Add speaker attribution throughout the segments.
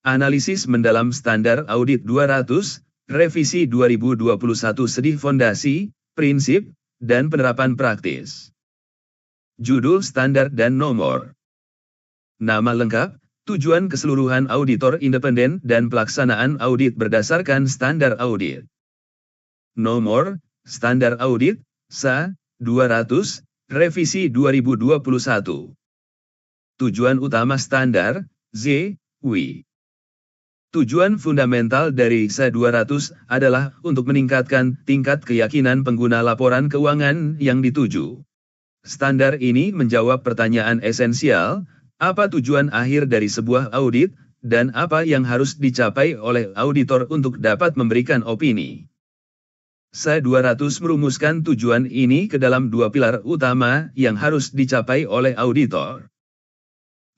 Speaker 1: Analisis mendalam standar audit 200, revisi 2021 sedih fondasi, prinsip, dan penerapan praktis. Judul standar dan nomor. Nama lengkap, tujuan keseluruhan auditor independen dan pelaksanaan audit berdasarkan standar audit. Nomor, standar audit, SA, 200, revisi 2021. Tujuan utama standar, Z, W. Tujuan fundamental dari SA 200 adalah untuk meningkatkan tingkat keyakinan pengguna laporan keuangan yang dituju. Standar ini menjawab pertanyaan esensial, apa tujuan akhir dari sebuah audit, dan apa yang harus dicapai oleh auditor untuk dapat memberikan opini. SA 200 merumuskan tujuan ini ke dalam dua pilar utama yang harus dicapai oleh auditor.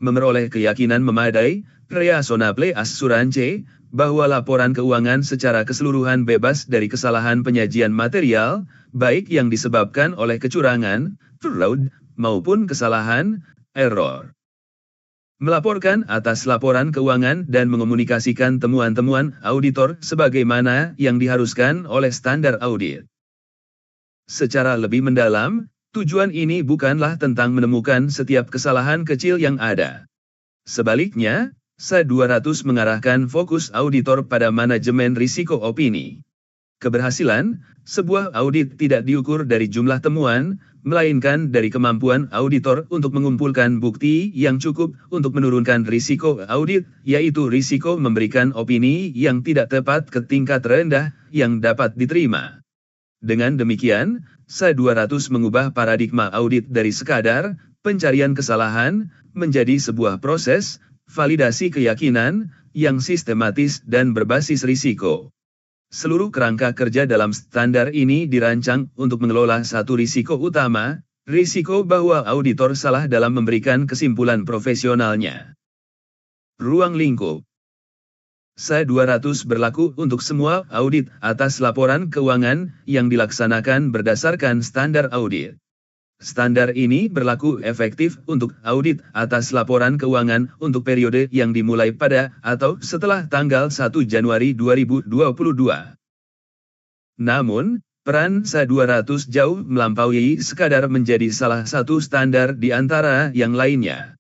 Speaker 1: Memperoleh keyakinan memadai, reasonable assurance, bahwa laporan keuangan secara keseluruhan bebas dari kesalahan penyajian material, baik yang disebabkan oleh kecurangan, fraud, maupun kesalahan, error. Melaporkan atas laporan keuangan dan mengomunikasikan temuan-temuan auditor sebagaimana yang diharuskan oleh standar audit. Secara lebih mendalam, tujuan ini bukanlah tentang menemukan setiap kesalahan kecil yang ada. Sebaliknya, SA 200 mengarahkan fokus auditor pada manajemen risiko opini. Keberhasilan, sebuah audit tidak diukur dari jumlah temuan, melainkan dari kemampuan auditor untuk mengumpulkan bukti yang cukup untuk menurunkan risiko audit, yaitu risiko memberikan opini yang tidak tepat ke tingkat rendah yang dapat diterima. Dengan demikian, SA 200 mengubah paradigma audit dari sekadar pencarian kesalahan menjadi sebuah proses validasi keyakinan yang sistematis dan berbasis risiko. Seluruh kerangka kerja dalam standar ini dirancang untuk mengelola satu risiko utama, risiko bahwa auditor salah dalam memberikan kesimpulan profesionalnya. Ruang lingkup. SA 200 berlaku untuk semua audit atas laporan keuangan yang dilaksanakan berdasarkan standar audit. Standar ini berlaku efektif untuk audit atas laporan keuangan untuk periode yang dimulai pada atau setelah tanggal 1 Januari 2022. Namun, peran SA 200 jauh melampaui sekadar menjadi salah satu standar di antara yang lainnya.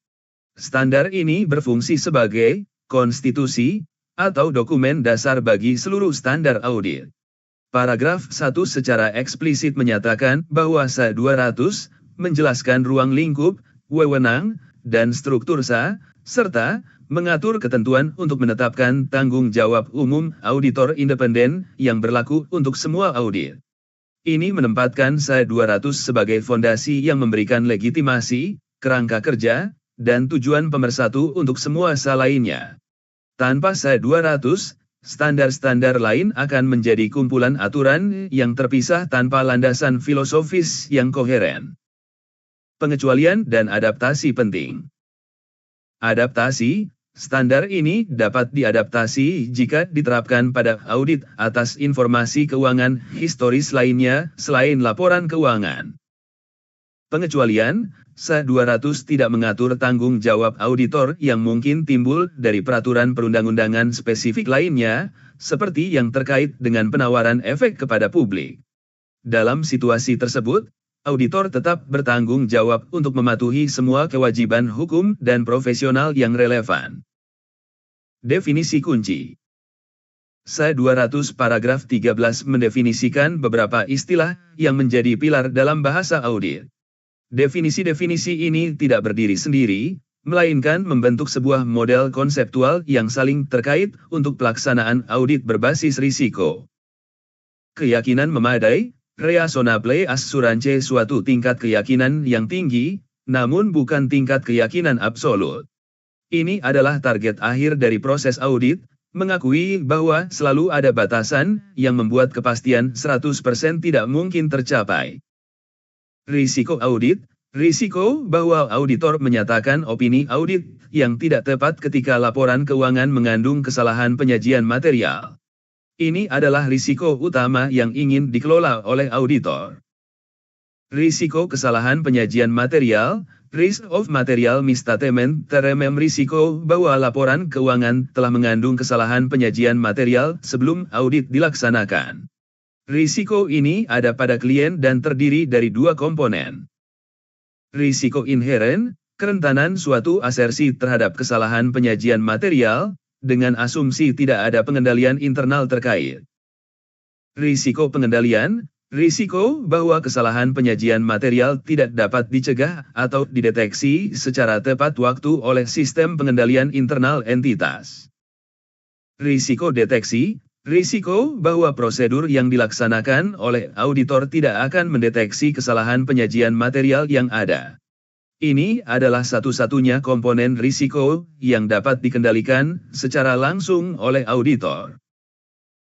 Speaker 1: Standar ini berfungsi sebagai konstitusi atau dokumen dasar bagi seluruh standar audit. Paragraf 1 secara eksplisit menyatakan bahwa SA 200 menjelaskan ruang lingkup, wewenang, dan struktur SA, serta mengatur ketentuan untuk menetapkan tanggung jawab umum auditor independen yang berlaku untuk semua audit. Ini menempatkan SA 200 sebagai fondasi yang memberikan legitimasi, kerangka kerja, dan tujuan pemersatu untuk semua SA lainnya. Tanpa SA 200, standar-standar lain akan menjadi kumpulan aturan yang terpisah tanpa landasan filosofis yang koheren. Pengecualian dan adaptasi penting. Adaptasi, standar ini dapat diadaptasi jika diterapkan pada audit atas informasi keuangan historis lainnya selain laporan keuangan. Pengecualian, SA 200 tidak mengatur tanggung jawab auditor yang mungkin timbul dari peraturan perundang-undangan spesifik lainnya, seperti yang terkait dengan penawaran efek kepada publik. Dalam situasi tersebut, auditor tetap bertanggung jawab untuk mematuhi semua kewajiban hukum dan profesional yang relevan. Definisi kunci. SA 200 paragraf 13 mendefinisikan beberapa istilah yang menjadi pilar dalam bahasa audit. Definisi-definisi ini tidak berdiri sendiri, melainkan membentuk sebuah model konseptual yang saling terkait untuk pelaksanaan audit berbasis risiko. Keyakinan memadai, reasonable assurance suatu tingkat keyakinan yang tinggi, namun bukan tingkat keyakinan absolut. Ini adalah target akhir dari proses audit, mengakui bahwa selalu ada batasan yang membuat kepastian 100% tidak mungkin tercapai. Risiko audit, risiko bahwa auditor menyatakan opini audit yang tidak tepat ketika laporan keuangan mengandung kesalahan penyajian material. Ini adalah risiko utama yang ingin dikelola oleh auditor. Risiko kesalahan penyajian material, Risk of material misstatement termem risiko bahwa laporan keuangan telah mengandung kesalahan penyajian material sebelum audit dilaksanakan. Risiko ini ada pada klien dan terdiri dari dua komponen. Risiko inheren, kerentanan suatu asersi terhadap kesalahan penyajian material, dengan asumsi tidak ada pengendalian internal terkait. Risiko pengendalian, risiko bahwa kesalahan penyajian material tidak dapat dicegah atau dideteksi secara tepat waktu oleh sistem pengendalian internal entitas. Risiko deteksi, risiko bahwa prosedur yang dilaksanakan oleh auditor tidak akan mendeteksi kesalahan penyajian material yang ada. Ini adalah satu-satunya komponen risiko yang dapat dikendalikan secara langsung oleh auditor.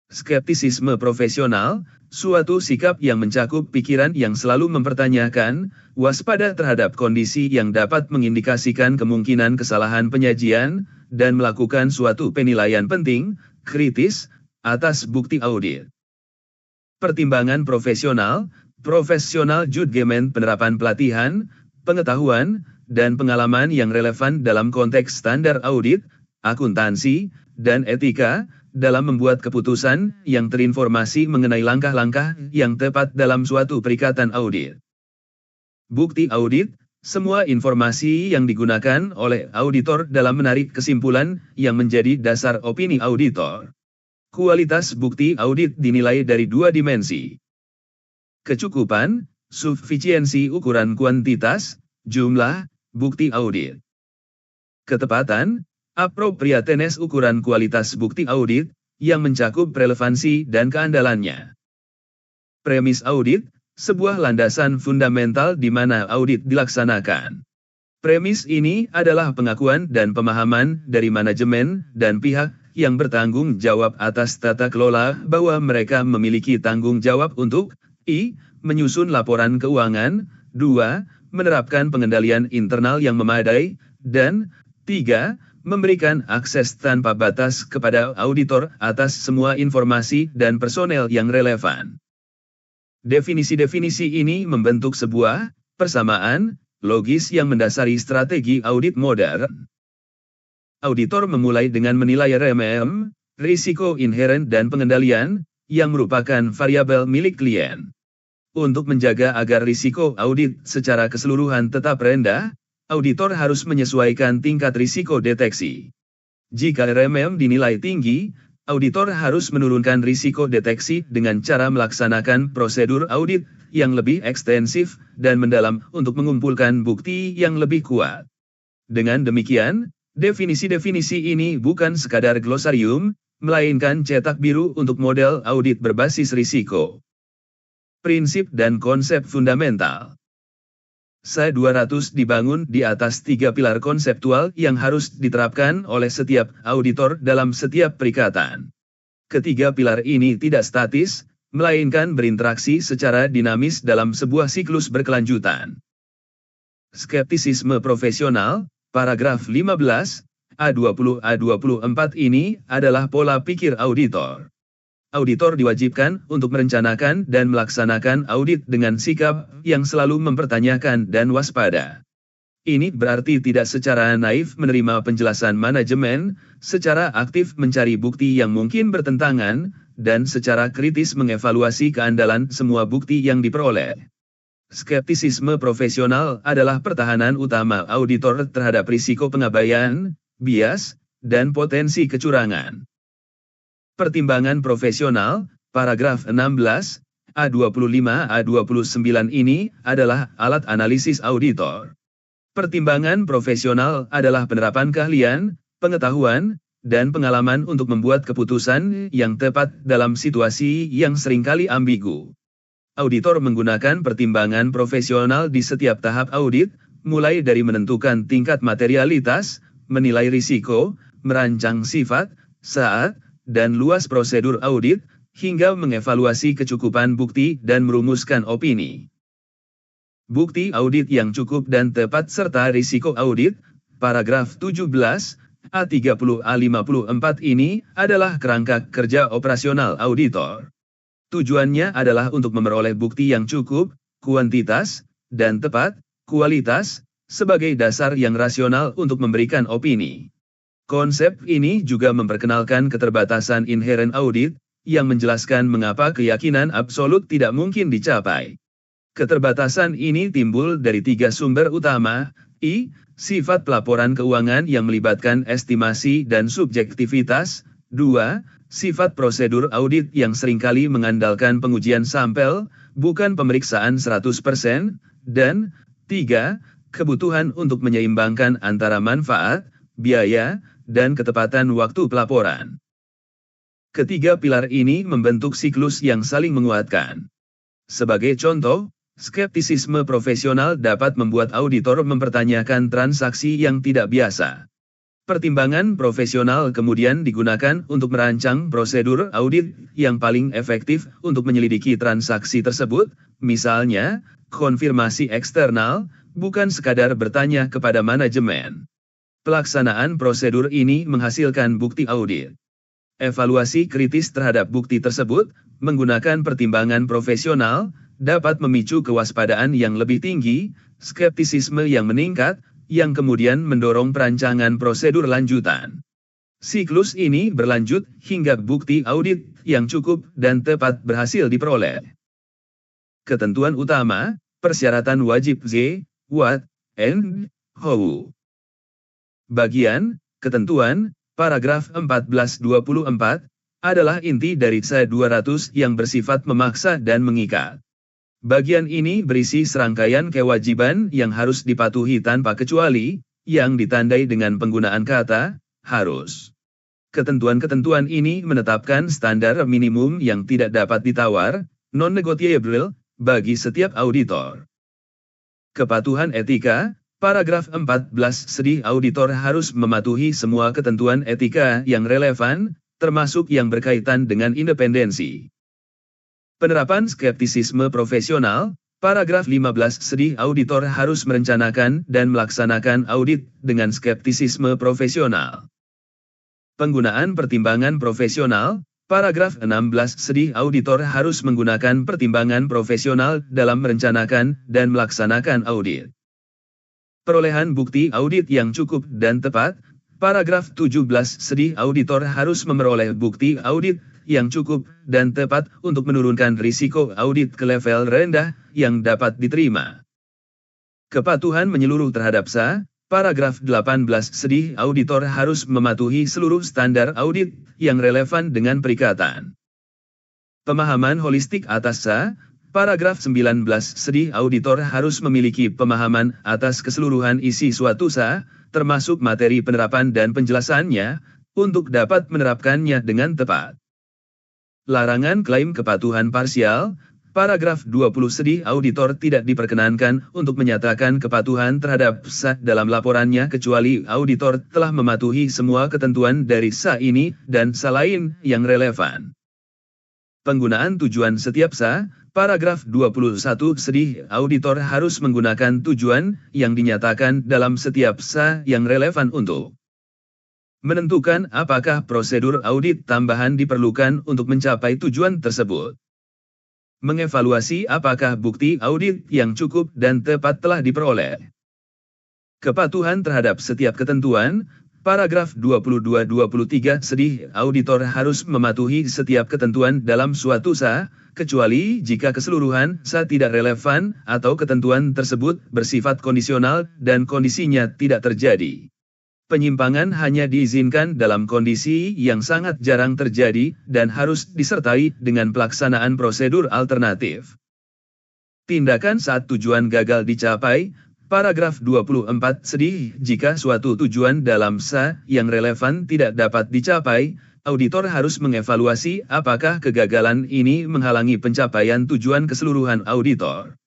Speaker 1: Skeptisisme profesional, suatu sikap yang mencakup pikiran yang selalu mempertanyakan, waspada terhadap kondisi yang dapat mengindikasikan kemungkinan kesalahan penyajian, dan melakukan suatu penilaian penting, kritis, atas bukti audit. Pertimbangan profesional, professional judgment penerapan pelatihan, pengetahuan, dan pengalaman yang relevan dalam konteks standar audit, akuntansi, dan etika, dalam membuat keputusan yang terinformasi mengenai langkah-langkah yang tepat dalam suatu perikatan audit. Bukti audit, semua informasi yang digunakan oleh auditor dalam menarik kesimpulan yang menjadi dasar opini auditor. Kualitas bukti audit dinilai dari dua dimensi. Kecukupan, sufisiensi ukuran kuantitas, jumlah, bukti audit. Ketepatan, appropriateness ukuran kualitas bukti audit, yang mencakup relevansi dan keandalannya. Premis audit, sebuah landasan fundamental di mana audit dilaksanakan. Premis ini adalah pengakuan dan pemahaman dari manajemen dan pihak yang bertanggung jawab atas tata kelola bahwa mereka memiliki tanggung jawab untuk I. Menyusun laporan keuangan, 2. Menerapkan pengendalian internal yang memadai, dan 3. Memberikan akses tanpa batas kepada auditor atas semua informasi dan personel yang relevan. Definisi-definisi ini membentuk sebuah persamaan logis yang mendasari strategi audit modern. Auditor memulai dengan menilai RMM, risiko inheren dan pengendalian, yang merupakan variabel milik klien. Untuk menjaga agar risiko audit secara keseluruhan tetap rendah, auditor harus menyesuaikan tingkat risiko deteksi. Jika RMM dinilai tinggi, auditor harus menurunkan risiko deteksi dengan cara melaksanakan prosedur audit yang lebih ekstensif dan mendalam untuk mengumpulkan bukti yang lebih kuat. Dengan demikian, definisi-definisi ini bukan sekadar glosarium, melainkan cetak biru untuk model audit berbasis risiko. Prinsip dan konsep fundamental. SA 200 dibangun di atas 3 pilar konseptual yang harus diterapkan oleh setiap auditor dalam setiap perikatan. Ketiga pilar ini tidak statis, melainkan berinteraksi secara dinamis dalam sebuah siklus berkelanjutan. Skeptisisme profesional, paragraf 15, A20-A24 ini adalah pola pikir auditor. Auditor diwajibkan untuk merencanakan dan melaksanakan audit dengan sikap yang selalu mempertanyakan dan waspada. Ini berarti tidak secara naif menerima penjelasan manajemen, secara aktif mencari bukti yang mungkin bertentangan, dan secara kritis mengevaluasi keandalan semua bukti yang diperoleh. Skeptisisme profesional adalah pertahanan utama auditor terhadap risiko pengabaian, bias, dan potensi kecurangan. Pertimbangan profesional, paragraf 16, A25-A29 ini adalah alat analisis auditor. Pertimbangan profesional adalah penerapan keahlian, pengetahuan, dan pengalaman untuk membuat keputusan yang tepat dalam situasi yang seringkali ambigu. Auditor menggunakan pertimbangan profesional di setiap tahap audit, mulai dari menentukan tingkat materialitas, menilai risiko, merancang sifat, saat, dan luas prosedur audit, hingga mengevaluasi kecukupan bukti dan merumuskan opini. Bukti audit yang cukup dan tepat serta risiko audit, paragraf 17, A30-A54 ini adalah kerangka kerja operasional auditor. Tujuannya adalah untuk memperoleh bukti yang cukup, kuantitas, dan tepat, kualitas, sebagai dasar yang rasional untuk memberikan opini. Konsep ini juga memperkenalkan keterbatasan inheren audit, yang menjelaskan mengapa keyakinan absolut tidak mungkin dicapai. Keterbatasan ini timbul dari 3 sumber utama, sifat pelaporan keuangan yang melibatkan estimasi dan subjektivitas, 2. Sifat prosedur audit yang seringkali mengandalkan pengujian sampel, bukan pemeriksaan 100%, dan 3. Kebutuhan untuk menyeimbangkan antara manfaat, biaya, dan ketepatan waktu pelaporan. Ketiga pilar ini membentuk siklus yang saling menguatkan. Sebagai contoh, skeptisisme profesional dapat membuat auditor mempertanyakan transaksi yang tidak biasa. Pertimbangan profesional kemudian digunakan untuk merancang prosedur audit yang paling efektif untuk menyelidiki transaksi tersebut, misalnya, konfirmasi eksternal, bukan sekadar bertanya kepada manajemen. Pelaksanaan prosedur ini menghasilkan bukti audit. Evaluasi kritis terhadap bukti tersebut, menggunakan pertimbangan profesional, dapat memicu kewaspadaan yang lebih tinggi, skeptisisme yang meningkat, yang kemudian mendorong perancangan prosedur lanjutan. Siklus ini berlanjut hingga bukti audit yang cukup dan tepat berhasil diperoleh. Ketentuan utama, persyaratan wajib Z, what, and how. Bagian, ketentuan, paragraf 1424, adalah inti dari SA 200 yang bersifat memaksa dan mengikat. Bagian ini berisi serangkaian kewajiban yang harus dipatuhi tanpa kecuali, yang ditandai dengan penggunaan kata, harus. Ketentuan-ketentuan ini menetapkan standar minimum yang tidak dapat ditawar, non-negotiable, bagi setiap auditor. Kepatuhan etika, paragraf 14 sedih auditor harus mematuhi semua ketentuan etika yang relevan, termasuk yang berkaitan dengan independensi. Penerapan skeptisisme profesional, paragraf 15 sedih auditor harus merencanakan dan melaksanakan audit dengan skeptisisme profesional. Penggunaan pertimbangan profesional, paragraf 16 sedih auditor harus menggunakan pertimbangan profesional dalam merencanakan dan melaksanakan audit. Perolehan bukti audit yang cukup dan tepat, paragraf 17 sedih auditor harus memperoleh bukti audit yang cukup dan tepat untuk menurunkan risiko audit ke level rendah yang dapat diterima. Kepatuhan menyeluruh terhadap SA, paragraf 18 sedih auditor harus mematuhi seluruh standar audit yang relevan dengan perikatan. Pemahaman holistik atas SA, paragraf 19 sedih auditor harus memiliki pemahaman atas keseluruhan isi suatu SA, termasuk materi penerapan dan penjelasannya, untuk dapat menerapkannya dengan tepat. Larangan klaim kepatuhan parsial, paragraf 20 sedih auditor tidak diperkenankan untuk menyatakan kepatuhan terhadap SA dalam laporannya kecuali auditor telah mematuhi semua ketentuan dari SA ini dan SA lain yang relevan. Penggunaan tujuan setiap SA, paragraf 21 sedih auditor harus menggunakan tujuan yang dinyatakan dalam setiap SA yang relevan untuk menentukan apakah prosedur audit tambahan diperlukan untuk mencapai tujuan tersebut. Mengevaluasi apakah bukti audit yang cukup dan tepat telah diperoleh. Kepatuhan terhadap setiap ketentuan, paragraf 22-23 sedih auditor harus mematuhi setiap ketentuan dalam suatu SA, kecuali jika keseluruhan SA tidak relevan atau ketentuan tersebut bersifat kondisional dan kondisinya tidak terjadi. Penyimpangan hanya diizinkan dalam kondisi yang sangat jarang terjadi dan harus disertai dengan pelaksanaan prosedur alternatif. Tindakan saat tujuan gagal dicapai, paragraf 24 sedih jika suatu tujuan dalam SA yang relevan tidak dapat dicapai, auditor harus mengevaluasi apakah kegagalan ini menghalangi pencapaian tujuan keseluruhan auditor.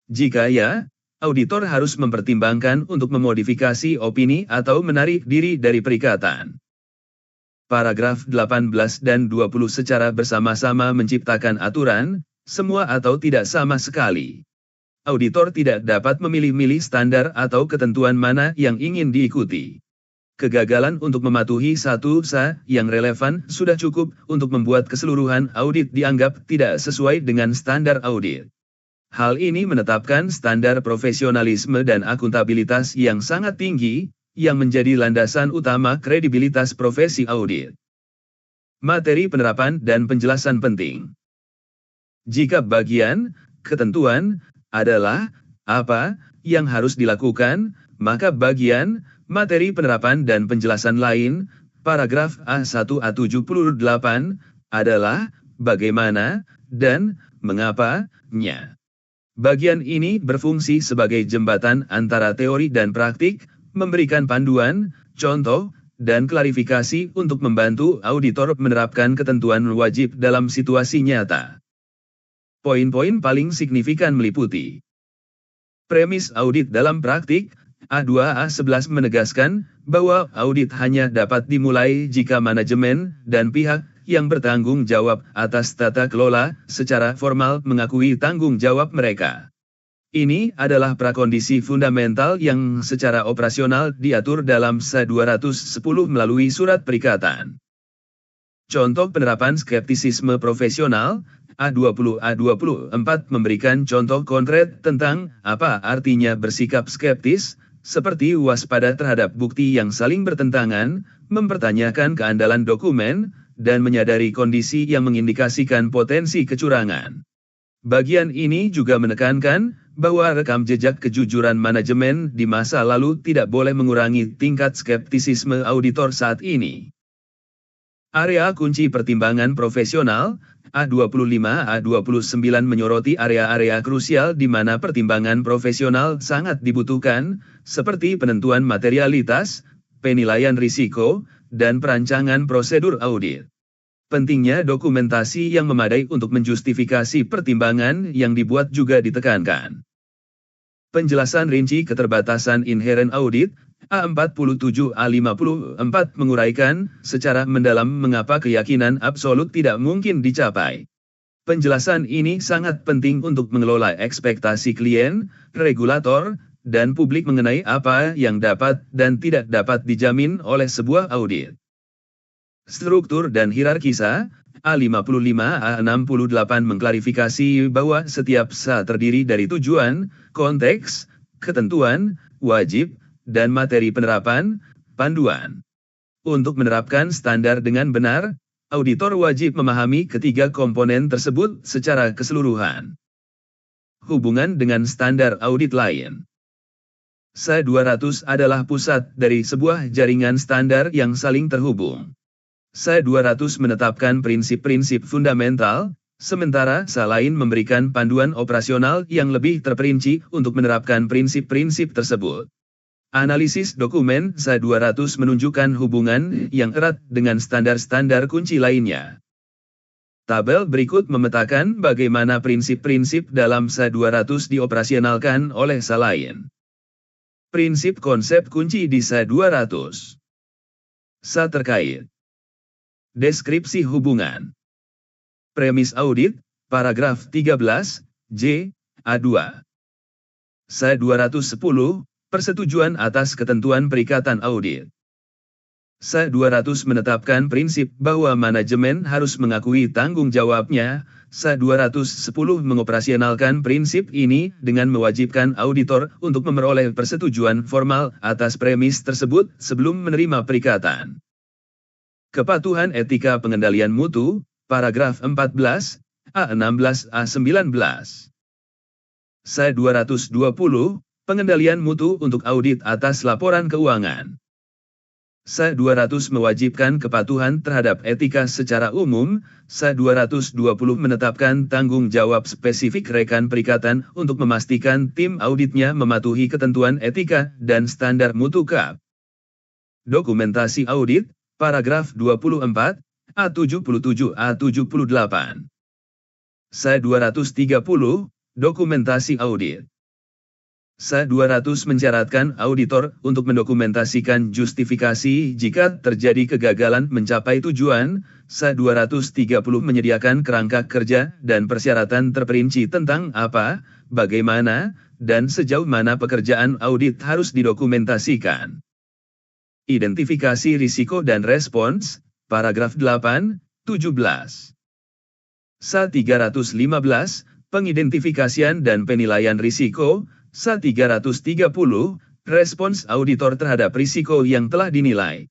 Speaker 1: Jika ya, auditor harus mempertimbangkan untuk memodifikasi opini atau menarik diri dari perikatan. Paragraf 18 dan 20 secara bersama-sama menciptakan aturan, semua atau tidak sama sekali. Auditor tidak dapat memilih-milih standar atau ketentuan mana yang ingin diikuti. Kegagalan untuk mematuhi satu SA yang relevan sudah cukup untuk membuat keseluruhan audit dianggap tidak sesuai dengan standar audit. Hal ini menetapkan standar profesionalisme dan akuntabilitas yang sangat tinggi, yang menjadi landasan utama kredibilitas profesi audit. Materi penerapan dan penjelasan penting. Jika bagian ketentuan adalah apa yang harus dilakukan, maka bagian materi penerapan dan penjelasan lain, paragraf A1-A78, adalah bagaimana dan mengapa-nya. Bagian ini berfungsi sebagai jembatan antara teori dan praktik, memberikan panduan, contoh, dan klarifikasi untuk membantu auditor menerapkan ketentuan wajib dalam situasi nyata. Poin-poin paling signifikan meliputi premis audit dalam praktik. A2-A11 menegaskan bahwa audit hanya dapat dimulai jika manajemen dan pihak yang bertanggung jawab atas tata kelola secara formal mengakui tanggung jawab mereka. Ini adalah prakondisi fundamental yang secara operasional diatur dalam SA210 melalui surat perikatan. Contoh penerapan skeptisisme profesional. A20-A24 memberikan contoh konkret tentang apa artinya bersikap skeptis, seperti waspada terhadap bukti yang saling bertentangan, mempertanyakan keandalan dokumen, dan menyadari kondisi yang mengindikasikan potensi kecurangan. Bagian ini juga menekankan bahwa rekam jejak kejujuran manajemen di masa lalu tidak boleh mengurangi tingkat skeptisisme auditor saat ini. Area kunci pertimbangan profesional. A25-A29 menyoroti area-area krusial di mana pertimbangan profesional sangat dibutuhkan, seperti penentuan materialitas, penilaian risiko, dan perancangan prosedur audit. Pentingnya dokumentasi yang memadai untuk menjustifikasi pertimbangan yang dibuat juga ditekankan. Penjelasan rinci keterbatasan inheren audit. A47-A54 menguraikan secara mendalam mengapa keyakinan absolut tidak mungkin dicapai. Penjelasan ini sangat penting untuk mengelola ekspektasi klien, regulator, dan publik mengenai apa yang dapat dan tidak dapat dijamin oleh sebuah audit. Struktur dan hierarkisa. A55-A68 mengklarifikasi bahwa setiap SA terdiri dari tujuan, konteks, ketentuan, wajib, dan materi penerapan, panduan. Untuk menerapkan standar dengan benar, auditor wajib memahami ketiga komponen tersebut secara keseluruhan. Hubungan dengan standar audit lain. SA200 adalah pusat dari sebuah jaringan standar yang saling terhubung. SA200 menetapkan prinsip-prinsip fundamental, sementara SA lain memberikan panduan operasional yang lebih terperinci untuk menerapkan prinsip-prinsip tersebut. Analisis dokumen SA200 menunjukkan hubungan yang erat dengan standar-standar kunci lainnya. Tabel berikut memetakan bagaimana prinsip-prinsip dalam SA200 dioperasionalkan oleh SA lain. Prinsip konsep kunci di SA200. SA terkait. Deskripsi hubungan. Premis audit, paragraf 13, J, A2. SA210, persetujuan atas ketentuan perikatan audit. SA200 menetapkan prinsip bahwa manajemen harus mengakui tanggung jawabnya. SA210 mengoperasionalkan prinsip ini dengan mewajibkan auditor untuk memperoleh persetujuan formal atas premis tersebut sebelum menerima perikatan. Kepatuhan etika pengendalian mutu, paragraf 14, A16-A19. SA220, pengendalian mutu untuk audit atas laporan keuangan. SA200 mewajibkan kepatuhan terhadap etika secara umum. SA220 menetapkan tanggung jawab spesifik rekan perikatan untuk memastikan tim auditnya mematuhi ketentuan etika dan standar mutu KAP. Dokumentasi audit, paragraf 24, A77-A78. SA230, dokumentasi audit. SA200 mensyaratkan auditor untuk mendokumentasikan justifikasi jika terjadi kegagalan mencapai tujuan. SA230 menyediakan kerangka kerja dan persyaratan terperinci tentang apa, bagaimana, dan sejauh mana pekerjaan audit harus didokumentasikan. Identifikasi risiko dan respons, paragraf 8, 17. SA315, pengidentifikasian dan penilaian risiko, SA330, respons auditor terhadap risiko yang telah dinilai.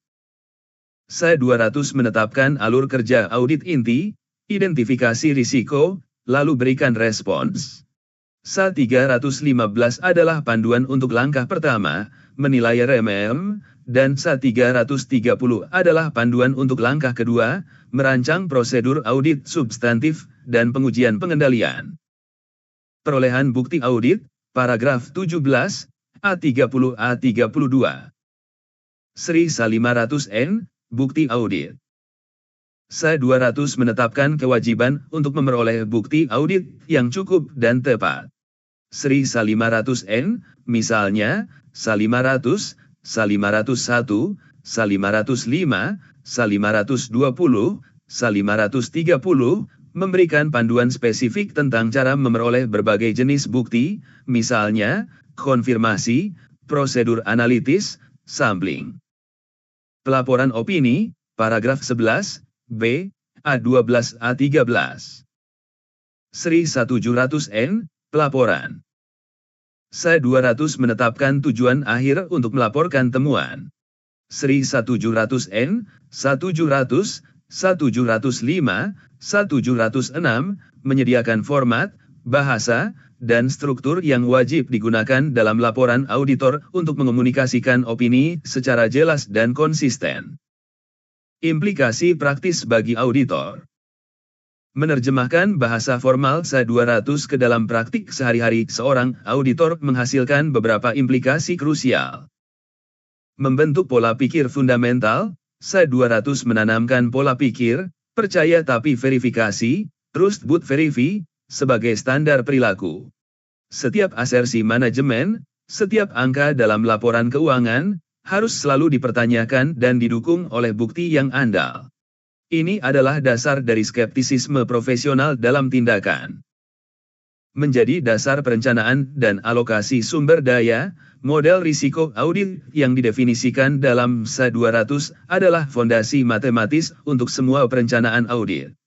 Speaker 1: SA200 menetapkan alur kerja audit inti, identifikasi risiko, lalu berikan respons. SA315 adalah panduan untuk langkah pertama, menilai RMM, dan SA330 adalah panduan untuk langkah kedua, merancang prosedur audit substantif dan pengujian pengendalian. Perolehan bukti audit, paragraf 17, A30-A32. Sri SA500N, bukti audit. SA200 menetapkan kewajiban untuk memperoleh bukti audit yang cukup dan tepat. Sri SA500N, misalnya, SA500, SA501, SA505, SA520, SA530, memberikan panduan spesifik tentang cara memperoleh berbagai jenis bukti, misalnya, konfirmasi, prosedur analitis, sampling. Pelaporan opini, paragraf 11, B, A12, A13. Sri SA700N, pelaporan. SA200 menetapkan tujuan akhir untuk melaporkan temuan. Sri SA700N, SA700, SA705, SA706, menyediakan format, bahasa, dan struktur yang wajib digunakan dalam laporan auditor untuk mengomunikasikan opini secara jelas dan konsisten. Implikasi praktis bagi auditor. Menerjemahkan bahasa formal SA200 ke dalam praktik sehari-hari seorang auditor menghasilkan beberapa implikasi krusial. Membentuk pola pikir fundamental, SA200 menanamkan pola pikir, percaya tapi verifikasi, trust but verify, sebagai standar perilaku. Setiap asersi manajemen, setiap angka dalam laporan keuangan, harus selalu dipertanyakan dan didukung oleh bukti yang andal. Ini adalah dasar dari skeptisisme profesional dalam tindakan. Menjadi dasar perencanaan dan alokasi sumber daya, model risiko audit yang didefinisikan dalam SA200 adalah fondasi matematis untuk semua perencanaan audit.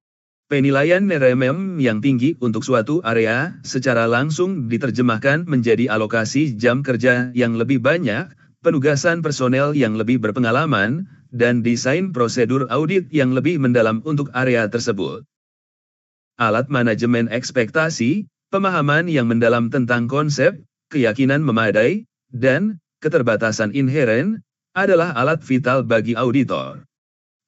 Speaker 1: Penilaian RMM yang tinggi untuk suatu area secara langsung diterjemahkan menjadi alokasi jam kerja yang lebih banyak, penugasan personel yang lebih berpengalaman, dan desain prosedur audit yang lebih mendalam untuk area tersebut. Alat manajemen ekspektasi, pemahaman yang mendalam tentang konsep, keyakinan memadai, dan keterbatasan inheren, adalah alat vital bagi auditor.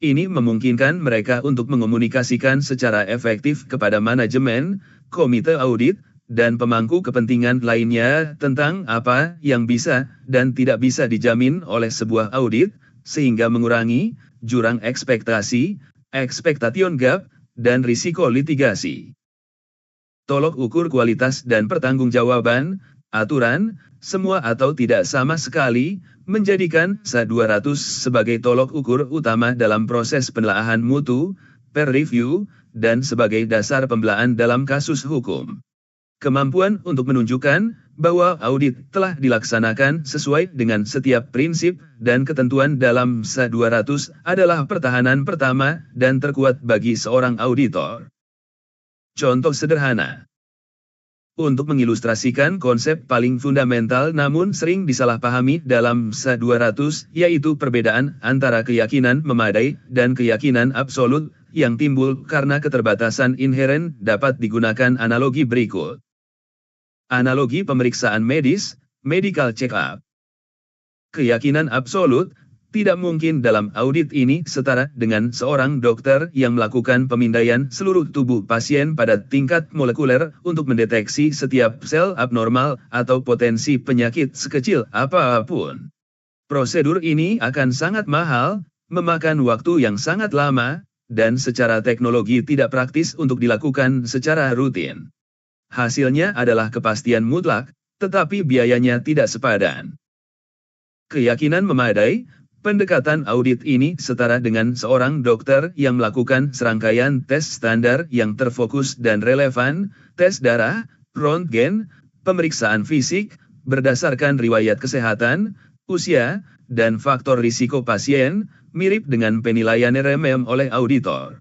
Speaker 1: Ini memungkinkan mereka untuk mengomunikasikan secara efektif kepada manajemen, komite audit, dan pemangku kepentingan lainnya tentang apa yang bisa dan tidak bisa dijamin oleh sebuah audit, sehingga mengurangi jurang ekspektasi, expectation gap, dan risiko litigasi. Tolok ukur kualitas dan pertanggungjawaban, aturan, semua atau tidak sama sekali, menjadikan SA200 sebagai tolok ukur utama dalam proses penelaahan mutu, peer review, dan sebagai dasar pembelaan dalam kasus hukum. Kemampuan untuk menunjukkan bahwa audit telah dilaksanakan sesuai dengan setiap prinsip dan ketentuan dalam SA200 adalah pertahanan pertama dan terkuat bagi seorang auditor. Contoh sederhana. Untuk mengilustrasikan konsep paling fundamental namun sering disalahpahami dalam SA200, yaitu perbedaan antara keyakinan memadai dan keyakinan absolut yang timbul karena keterbatasan inheren, dapat digunakan analogi berikut. Analogi pemeriksaan medis, medical check-up. Keyakinan absolut, tidak mungkin dalam audit ini setara dengan seorang dokter yang melakukan pemindaian seluruh tubuh pasien pada tingkat molekuler untuk mendeteksi setiap sel abnormal atau potensi penyakit sekecil apapun. Prosedur ini akan sangat mahal, memakan waktu yang sangat lama, dan secara teknologi tidak praktis untuk dilakukan secara rutin. Hasilnya adalah kepastian mutlak, tetapi biayanya tidak sepadan. Keyakinan memadai, pendekatan audit ini setara dengan seorang dokter yang melakukan serangkaian tes standar yang terfokus dan relevan, tes darah, röntgen, pemeriksaan fisik, berdasarkan riwayat kesehatan, usia, dan faktor risiko pasien, mirip dengan penilaian RMM oleh auditor.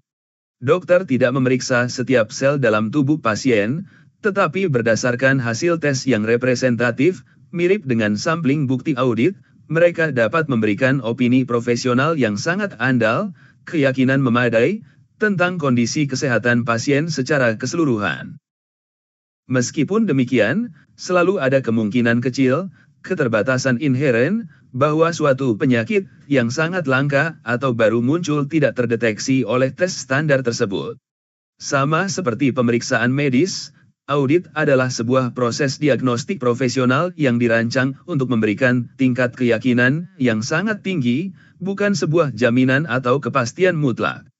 Speaker 1: Dokter tidak memeriksa setiap sel dalam tubuh pasien, tetapi berdasarkan hasil tes yang representatif, mirip dengan sampling bukti audit, mereka dapat memberikan opini profesional yang sangat andal, keyakinan memadai, tentang kondisi kesehatan pasien secara keseluruhan. Meskipun demikian, selalu ada kemungkinan kecil, keterbatasan inheren, bahwa suatu penyakit yang sangat langka atau baru muncul tidak terdeteksi oleh tes standar tersebut. Sama seperti pemeriksaan medis, audit adalah sebuah proses diagnostik profesional yang dirancang untuk memberikan tingkat keyakinan yang sangat tinggi, bukan sebuah jaminan atau kepastian mutlak.